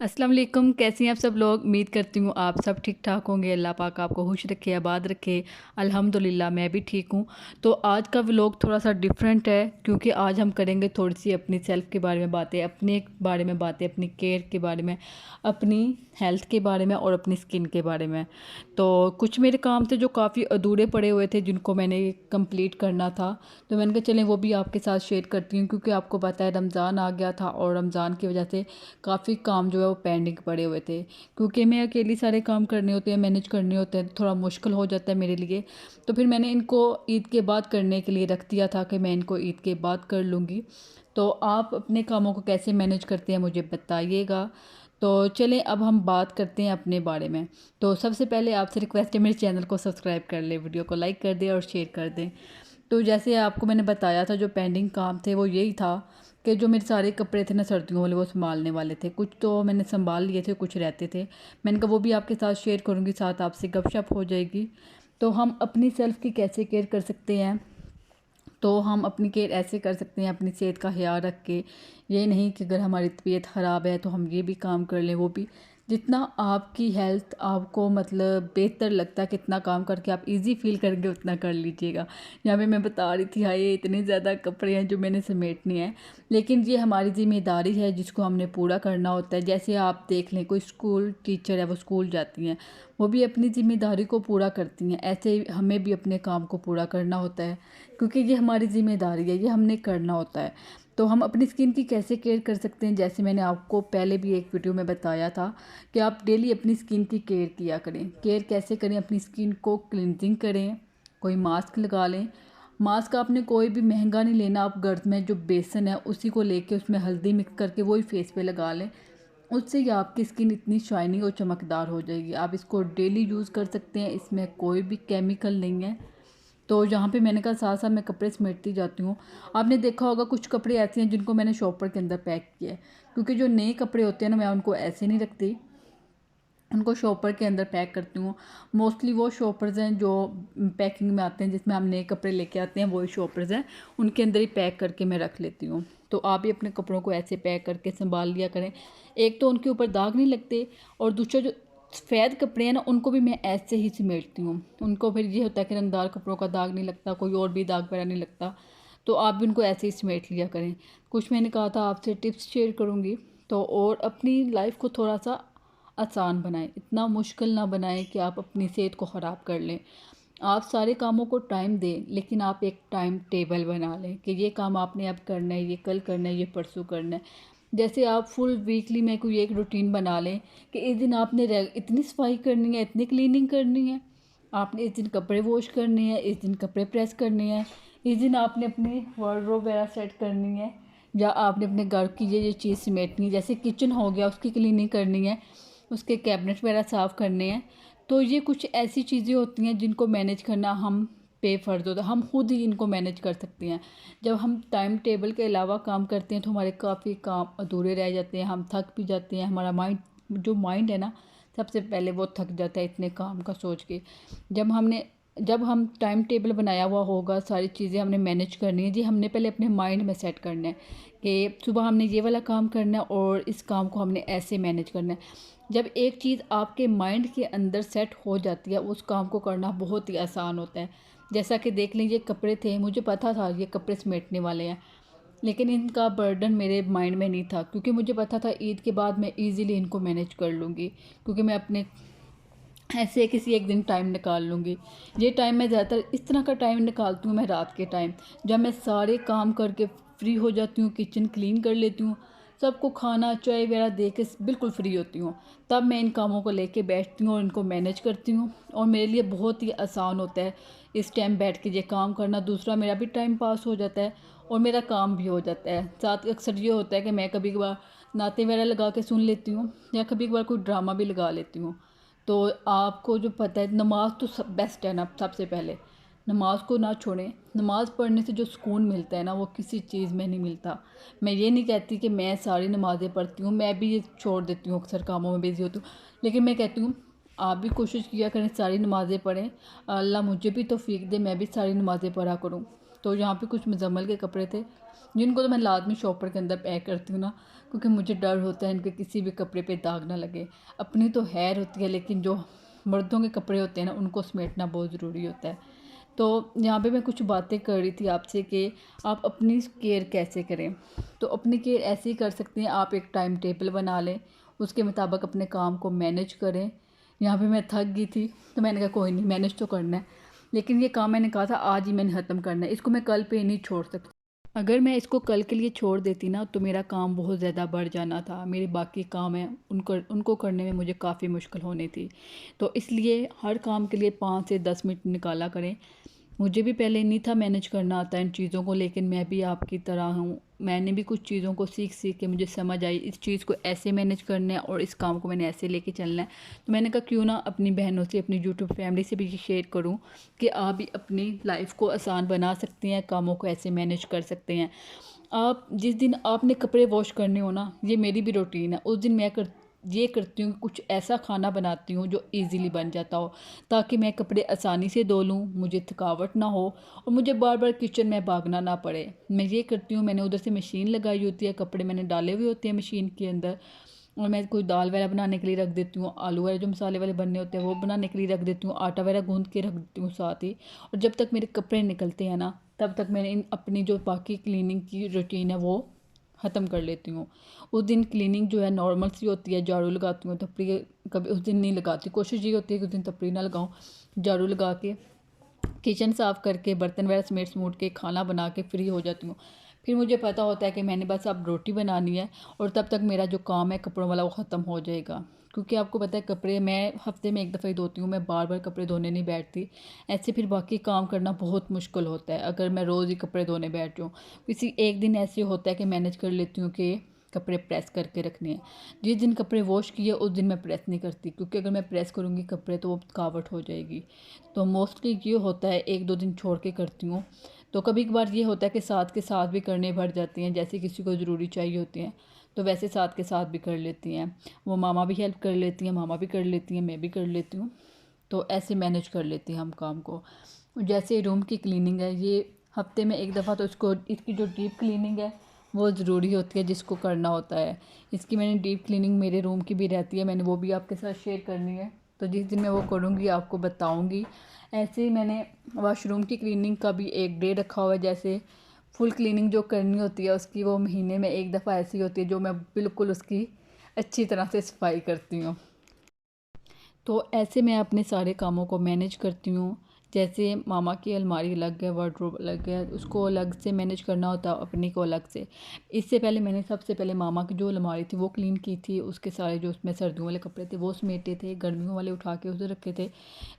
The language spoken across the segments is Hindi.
अस्सलाम वालेकुम। कैसी हैं आप सब लोग? उम्मीद करती हूँ आप सब ठीक ठाक होंगे। अल्लाह पाक आपको खुश रखे, आबाद रखे। अल्हम्दुलिल्लाह मैं भी ठीक हूँ। तो आज का व्लॉग थोड़ा सा डिफरेंट है क्योंकि आज हम करेंगे थोड़ी सी अपनी सेल्फ के बारे में बातें, अपने बारे में बातें, अपनी केयर के बारे में, अपनी हेल्थ के बारे में और अपनी स्किन के बारे में। तो कुछ मेरे काम थे जो काफ़ी अधूरे पड़े हुए थे जिनको मैंने कंप्लीट करना था। तो मैंने कहा चलें वो भी आपके साथ शेयर करती हूँ क्योंकि आपको पता है रमज़ान आ गया था और रमज़ान की वजह से काफ़ी काम जो है वो पेंडिंग पड़े हुए थे। क्योंकि मैं अकेली सारे काम करने होते हैं, मैनेज करने होते हैं, थोड़ा मुश्किल हो जाता है मेरे लिए। तो फिर मैंने इनको ईद के बाद करने के लिए रख दिया था कि मैं इनको ईद के बाद कर लूँगी। तो आप अपने कामों को कैसे मैनेज करते हैं मुझे बताइएगा। तो चलें अब हम बात करते हैं अपने बारे में। तो सबसे पहले आपसे रिक्वेस्ट है मेरे चैनल को सब्सक्राइब कर लें, वीडियो को लाइक कर दें और शेयर कर दें। तो जैसे आपको मैंने बताया था जो पेंडिंग काम थे वो यही था कि जो मेरे सारे कपड़े थे ना सर्दियों वाले वो संभालने वाले थे। कुछ तो मैंने संभाल लिए थे, कुछ रहते थे। मैंने कहा वो भी आपके साथ शेयर करूँगी, साथ आपसे गपशप हो जाएगी। तो हम अपनी सेल्फ़ की कैसे केयर कर सकते हैं? तो हम अपनी केयर ऐसे कर सकते हैं अपनी सेहत का ख्याल रख के। ये नहीं कि अगर हमारी तबीयत ख़राब है तो हम ये भी काम कर लें वो भी। जितना आपकी हेल्थ आपको मतलब बेहतर लगता है कितना काम करके आप इजी फील करेंगे उतना कर लीजिएगा। यहाँ पे मैं बता रही थी हाय ये इतने ज़्यादा कपड़े हैं जो मैंने समेटने हैं, लेकिन ये हमारी ज़िम्मेदारी है जिसको हमने पूरा करना होता है। जैसे आप देख लें कोई स्कूल टीचर है वो स्कूल जाती हैं, वो भी अपनी ज़िम्मेदारी को पूरा करती हैं, ऐसे ही हमें भी अपने काम को पूरा करना होता है क्योंकि ये हमारी ज़िम्मेदारी है, ये हमने करना होता है। तो हम अपनी स्किन की कैसे केयर कर सकते हैं, जैसे मैंने आपको पहले भी एक वीडियो में बताया था कि आप डेली अपनी स्किन की केयर किया करें। केयर कैसे करें? अपनी स्किन को क्लिनजिंग करें, कोई मास्क लगा लें। मास्क आपने कोई भी महंगा नहीं लेना, आप घर में जो बेसन है उसी को लेके उसमें हल्दी मिक्स करके वही फेस पे लगा लें। उससे ही आपकी स्किन इतनी शाइनिंग और चमकदार हो जाएगी। आप इसको डेली यूज़ कर सकते हैं, इसमें कोई भी केमिकल नहीं है। तो यहाँ पे मैंने कहा साथ साथ मैं कपड़े समेटती जाती हूँ। आपने देखा होगा कुछ कपड़े ऐसे हैं जिनको मैंने शॉपर के अंदर पैक किया है क्योंकि जो नए कपड़े होते हैं ना मैं उनको ऐसे नहीं रखती, उनको शॉपर के अंदर पैक करती हूँ। मोस्टली वो शॉपर्स हैं जो पैकिंग में आते हैं, जिसमें हम नए कपड़े लेके आते हैं वही शॉपर्स हैं, उनके अंदर ही पैक करके मैं रख लेती हूँ। तो आप भी अपने कपड़ों को ऐसे पैक करके संभाल लिया करें। एक तो उनके ऊपर दाग नहीं लगते और दूसरा जो सफ़ेद कपड़े हैं ना उनको भी मैं ऐसे ही समेटती हूँ। उनको फिर ये होता है कि रंगदार कपड़ों का दाग नहीं लगता, कोई और भी दाग वगैरह नहीं लगता। तो आप भी उनको ऐसे ही समेट लिया करें। कुछ मैंने कहा था आपसे टिप्स शेयर करूँगी। तो और अपनी लाइफ को थोड़ा सा आसान बनाएं, इतना मुश्किल ना बनाएं कि आप अपनी सेहत को ख़राब कर लें। आप सारे कामों को टाइम दें लेकिन आप एक टाइम टेबल बना लें कि ये काम आपने अब करना है, ये कल करना है, ये परसों करना है। जैसे आप फुल वीकली में कोई एक रूटीन बना लें कि इस दिन आपने इतनी सफाई करनी है, इतनी क्लीनिंग करनी है, आपने इस दिन कपड़े वॉश करने हैं, इस दिन कपड़े प्रेस करने हैं, इस दिन आपने अपनी वार्डरोब वगैरह सेट करनी है, या आपने अपने घर की ये चीज़ समेटनी है। जैसे किचन हो गया उसकी क्लीनिंग करनी है, उसके कैबिनेट वगैरह साफ़ करने हैं। तो ये कुछ ऐसी चीज़ें होती हैं जिनको मैनेज करना हम पे फ़र्ज़ होता है, हम खुद ही इनको मैनेज कर सकते हैं। जब हम टाइम टेबल के अलावा काम करते हैं तो हमारे काफ़ी काम अधूरे रह जाते हैं, हम थक भी जाते हैं। हमारा माइंड है ना सबसे पहले वो थक जाता है इतने काम का सोच के। जब हम टाइम टेबल बनाया हुआ होगा, सारी चीज़ें हमने मैनेज करनी है जी, हमने पहले अपने माइंड में सेट करना है कि सुबह हमने ये वाला काम करना है और इस काम को हमने ऐसे मैनेज करना है। जब एक चीज़ आपके माइंड के अंदर सेट हो जाती है उस काम को करना बहुत ही आसान होता है। जैसा कि देख लीजिए कपड़े थे, मुझे पता था ये कपड़े समेटने वाले हैं, लेकिन इनका बर्डन मेरे माइंड में नहीं था क्योंकि मुझे पता था ईद के बाद मैं इजीली इनको मैनेज कर लूँगी क्योंकि मैं अपने ऐसे किसी एक दिन टाइम निकाल लूँगी। ये टाइम मैं ज़्यादातर इस तरह का टाइम निकालती हूँ, मैं रात के टाइम जब मैं सारे काम करके फ्री हो जाती हूँ, किचन क्लीन कर लेती हूँ, सबको खाना चाय वगैरह दे के बिल्कुल फ्री होती हूँ, तब मैं इन कामों को लेके बैठती हूँ और इनको मैनेज करती हूँ। और मेरे लिए बहुत ही आसान होता है इस टाइम बैठ के ये काम करना। दूसरा मेरा भी टाइम पास हो जाता है और मेरा काम भी हो जाता है। साथ अक्सर ये होता है कि मैं कभी कभार नाते वगैरह लगा के सुन लेती हूँ या कभी कभार कोई ड्रामा भी लगा लेती हूँ। तो आपको जो पता है नमाज़ तो सब बेस्ट है ना, सबसे पहले नमाज को ना छोड़ें। नमाज़ पढ़ने से जो सुकून मिलता है ना वो किसी चीज़ में नहीं मिलता। मैं ये नहीं कहती कि मैं सारी नमाज़ें पढ़ती हूँ, मैं भी ये छोड़ देती हूँ, अक्सर कामों में बिज़ी होती हूँ, लेकिन मैं कहती हूँ आप भी कोशिश किया करें सारी नमाज़ें पढ़ें। अल्लाह मुझे भी तौफीक दे मैं भी सारी नमाज़ें पढ़ा करूँ। तो यहाँ पे कुछ मुजम्मल के कपड़े थे जिनको तो मैं लाजमी शॉपर के अंदर पैक करती हूँ ना, क्योंकि मुझे डर होता है इनके किसी भी कपड़े पे दाग ना लगे। अपनी तो खैर होती है, लेकिन जो मर्दों के कपड़े होते हैं ना उनको समेटना बहुत ज़रूरी होता है। तो यहाँ पे मैं कुछ बातें कर रही थी आपसे कि आप अपनी केयर कैसे करें। तो अपनी केयर ऐसे ही कर सकते हैं, आप एक टाइम टेबल बना लें, उसके मुताबिक अपने काम को मैनेज करें। यहाँ पे मैं थक गई थी तो मैंने कहा कोई नहीं, मैनेज तो करना है, लेकिन ये काम मैंने कहा था आज ही मैंने ख़त्म करना है, इसको मैं कल पे नहीं छोड़ सकती। अगर मैं इसको कल के लिए छोड़ देती ना तो मेरा काम बहुत ज़्यादा बढ़ जाना था, मेरे बाकी काम हैं उनको करने में मुझे काफ़ी मुश्किल होनी थी। तो इसलिए हर काम के लिए 5 से 10 मिनट निकाला करें। मुझे भी पहले नहीं था मैनेज करना आता इन चीज़ों को, लेकिन मैं भी आपकी तरह हूँ, मैंने भी कुछ चीज़ों को सीख सीख के मुझे समझ आई इस चीज़ को ऐसे मैनेज करना है और इस काम को मैंने ऐसे लेके चलना है। तो मैंने कहा क्यों ना अपनी बहनों से, अपनी यूट्यूब फैमिली से भी ये शेयर करूँ कि आप भी अपनी लाइफ को आसान बना सकते हैं, कामों को ऐसे मैनेज कर सकते हैं। आप जिस दिन आपने कपड़े वॉश करने हो ना, ये मेरी भी रूटीन है, उस दिन मैं ये करती हूँ कुछ ऐसा खाना बनाती हूँ जो इजीली बन जाता हो, ताकि मैं कपड़े आसानी से धो लूँ, मुझे थकावट ना हो और मुझे बार बार किचन में भागना ना पड़े। मैं ये करती हूँ, मैंने उधर से मशीन लगाई होती है, कपड़े मैंने डाले हुए होते हैं मशीन के अंदर, और मैं कोई दाल वगैरह बनाने के लिए रख देती हूँ, आलू वगैरह जो मसाले वाले बनने होते हैं वो बनाने के लिए रख देती हूँ, आटा वगैरह गूँध के रख देती हूँ साथ ही। और जब तक मेरे कपड़े निकलते हैं ना तब तक मैंने अपनी जो बाकी क्लीनिंग की रूटीन है वो ख़त्म कर लेती हूँ। उस दिन क्लीनिंग जो है नॉर्मल सी होती है, झाड़ू लगाती हूँ, तपड़ी कभी उस दिन नहीं लगाती, कोशिश ये होती है कि उस दिन तपड़ी ना लगाऊँ, झाड़ू लगा के किचन साफ़ करके बर्तन वगैरह समेट समूट के खाना बना के फ्री हो जाती हूँ। फिर मुझे पता होता है कि मैंने बस अब रोटी बनानी है और तब तक मेरा जो काम है कपड़ों वाला वो ख़त्म हो जाएगा। क्योंकि आपको पता है कपड़े मैं हफ़्ते में एक दफ़ा ही धोती हूँ, मैं बार बार कपड़े धोने नहीं बैठती। ऐसे फिर बाकी काम करना बहुत मुश्किल होता है अगर मैं रोज़ ही कपड़े धोने बैठ जाऊँ। किसी एक दिन ऐसे होता है कि मैनेज कर लेती हूँ कि कपड़े प्रेस करके रखने हैं। जिस दिन कपड़े वॉश किए उस दिन मैं प्रेस नहीं करती, क्योंकि अगर मैं प्रेस करूँगी कपड़े तो वो थकावट हो जाएगी। तो मोस्टली ये होता है 1-2 दिन छोड़ के करती हूँ। तो कभी कभार ये होता है कि साथ के साथ भी करने पड़ जाती हैं, जैसे किसी को ज़रूरी चाहिए होती हैं तो वैसे साथ के साथ भी कर लेती हैं। वो मामा भी हेल्प कर लेती हैं, मामा भी कर लेती हैं, मैं भी कर लेती हूँ। तो ऐसे मैनेज कर लेते हैं हम काम को। जैसे रूम की क्लीनिंग है, ये हफ्ते में एक दफ़ा तो इसकी जो डीप क्लीनिंग है वो ज़रूरी होती है, जिसको करना होता है। इसकी मैंने डीप क्लीनिंग मेरे रूम की भी रहती है, मैंने वो भी आपके साथ शेयर करनी है, तो जिस दिन मैं वो करूँगी आपको बताऊँगी। ऐसे ही मैंने वॉशरूम की क्लीनिंग का भी एक डे रखा हुआ है, जैसे फुल क्लीनिंग जो करनी होती है उसकी वो महीने में एक दफ़ा ऐसी होती है जो मैं बिल्कुल उसकी अच्छी तरह से सफाई करती हूँ। तो ऐसे मैं अपने सारे कामों को मैनेज करती हूँ। जैसे मामा की अलमारी अलग है, वार्डरोब अलग है, उसको अलग से मैनेज करना होता है, अपनी को अलग से। इससे पहले मैंने सबसे पहले मामा की जो अलमारी थी वो क्लीन की थी, उसके सारे जो उसमें सर्दियों वाले कपड़े थे वो समेटे थे, गर्मियों वाले उठा के उसे रखे थे।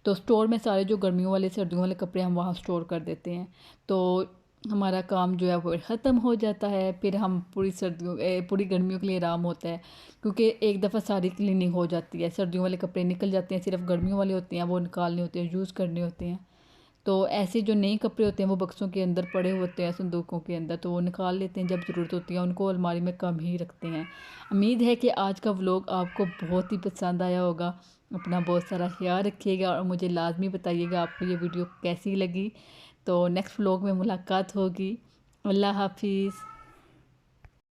तो स्टोर में सारे जो गर्मियों वाले सर्दियों वाले कपड़े हम वहाँ स्टोर कर देते हैं। तो हमारा काम जो है वो ख़त्म हो जाता है, फिर हम पूरी गर्मियों के लिए आराम होता है, क्योंकि एक दफ़ा सारी क्लीनिंग हो जाती है, सर्दियों वाले कपड़े निकल जाते हैं, सिर्फ गर्मियों वाले होते हैं वो निकालने होते हैं, यूज़ करने होते हैं। तो ऐसे जो नए कपड़े होते हैं वो बक्सों के अंदर पड़े होते हैं, संदूकों के अंदर, तो वो निकाल लेते हैं जब ज़रूरत होती है, उनको अलमारी में कम ही रखते हैं। उम्मीद है कि आज का व्लॉग आपको बहुत ही पसंद आया होगा। अपना बहुत सारा ख्याल रखिएगा और मुझे लाजमी बताइएगा आपको ये वीडियो कैसी लगी। तो नेक्स्ट व्लॉग में मुलाकात होगी। अल्लाह हाफिज़।